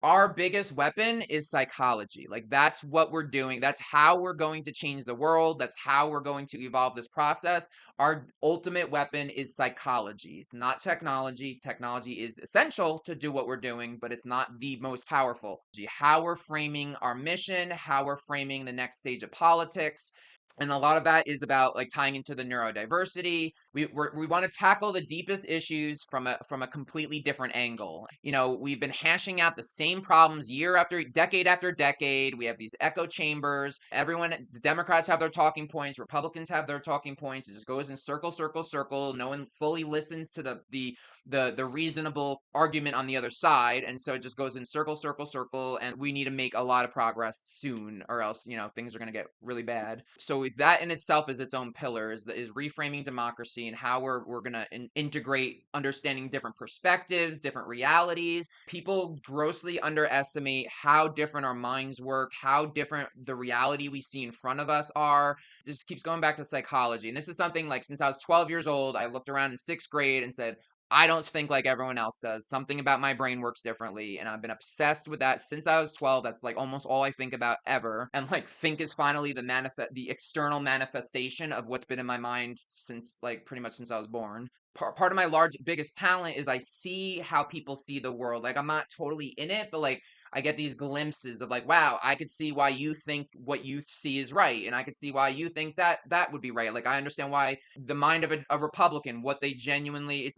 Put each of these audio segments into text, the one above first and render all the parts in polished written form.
Our biggest weapon is psychology. Like, that's what we're doing. That's how we're going to change the world. That's how we're going to evolve this process. Our ultimate weapon is psychology. It's not technology. Technology is essential to do what we're doing, but it's not the most powerful. How we're framing our mission, how we're framing the next stage of politics, and a lot of that is about like tying into the neurodiversity. We want to tackle the deepest issues from a completely different angle. You know, we've been hashing out the same problems year after decade. We have these echo chambers. Everyone, the Democrats have their talking points, Republicans have their talking points. It just goes in circle, circle, circle. No one fully listens to the reasonable argument on the other side, and so it just goes in circle, circle, circle. And we need to make a lot of progress soon, or else things are going to get really bad. So that in itself is its own pillar, is reframing democracy and how we're going to integrate understanding different perspectives, different realities. People grossly underestimate how different our minds work, how different the reality we see in front of us are. This keeps going back to psychology, and this is something like since I was 12 years old, I looked around in sixth grade and said, I don't think like everyone else does. Something about my brain works differently. And I've been obsessed with that since I was 12. That's like almost all I think about ever. And like think is finally the external manifestation of what's been in my mind since like pretty much since I was born. Part of my biggest talent is I see how people see the world. Like I'm not totally in it, but like I get these glimpses of like, wow, I could see why you think what you see is right, and I could see why you think that would be right. Like I understand why the mind of a Republican, what they genuinely, it's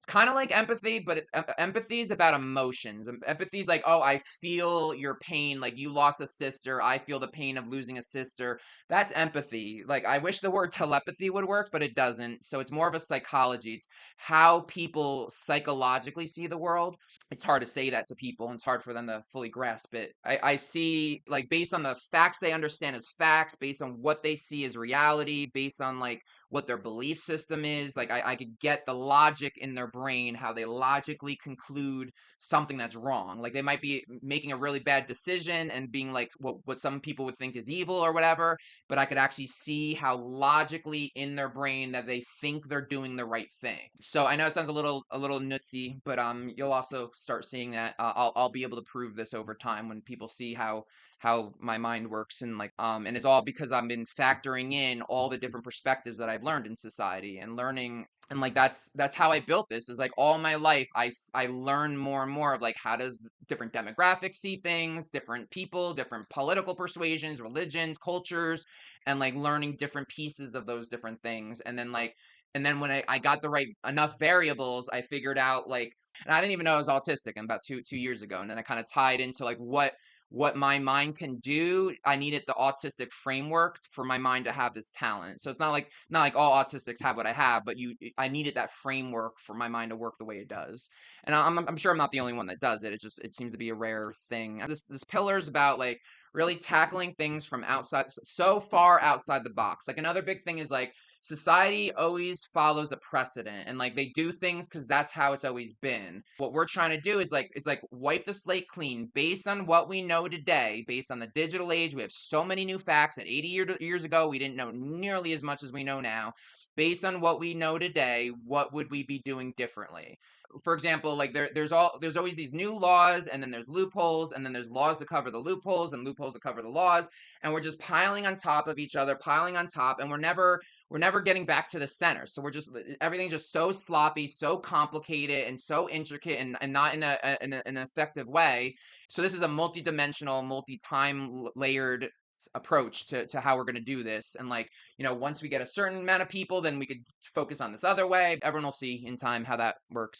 kind of like empathy, but empathy is about emotions. Empathy is like, oh, I feel your pain. Like you lost a sister. I feel the pain of losing a sister. That's empathy. Like I wish the word telepathy would work, but it doesn't. So it's more of a psychology. It's how people psychologically see the world. It's hard to say that to people, and it's hard for them to fully grasp it. I see, like, based on the facts they understand as facts, based on what they see as reality, based on like what their belief system is. Like I could get the logic in their brain, how they logically conclude something that's wrong. Like they might be making a really bad decision and being like what some people would think is evil or whatever, but I could actually see how logically in their brain that they think they're doing the right thing. So I know it sounds a little nutsy, but you'll also start seeing that I'll be able to prove this over time when people see how my mind works, and like and it's all because I've been factoring in all the different perspectives that I've learned in society and learning. And like that's how I built this, is like all my life I learn more and more of like how does different demographics see things, different people, different political persuasions, religions, cultures, and like learning different pieces of those different things. And then when I got the right enough variables, I figured out like, and I didn't even know I was autistic, and about two years ago, and then I kind of tied into like what my mind can do. I needed the autistic framework for my mind to have this talent. So it's not like all autistics have what I have, but I needed that framework for my mind to work the way it does. And I'm sure I'm not the only one that does it. It seems to be a rare thing. This pillar is about like really tackling things from outside, so far outside the box. Like another big thing is like society always follows a precedent, and like they do things because that's how it's always been. What we're trying to do is like it's like wipe the slate clean based on what we know today, based on the digital age. We have so many new facts that 80 years ago we didn't know nearly as much as we know now. Based on what we know today, what would we be doing differently? For example, like there's always these new laws, and then there's loopholes, and then there's laws to cover the loopholes and loopholes to cover the laws, and we're just piling on top of each other, piling on top, and we're never getting back to the center. So everything's just so sloppy, so complicated, and so intricate, and not in an effective way. So this is a multi-dimensional, multi-time layered approach to how we're going to do this. And like, once we get a certain amount of people, then we could focus on this other way. Everyone will see in time how that works.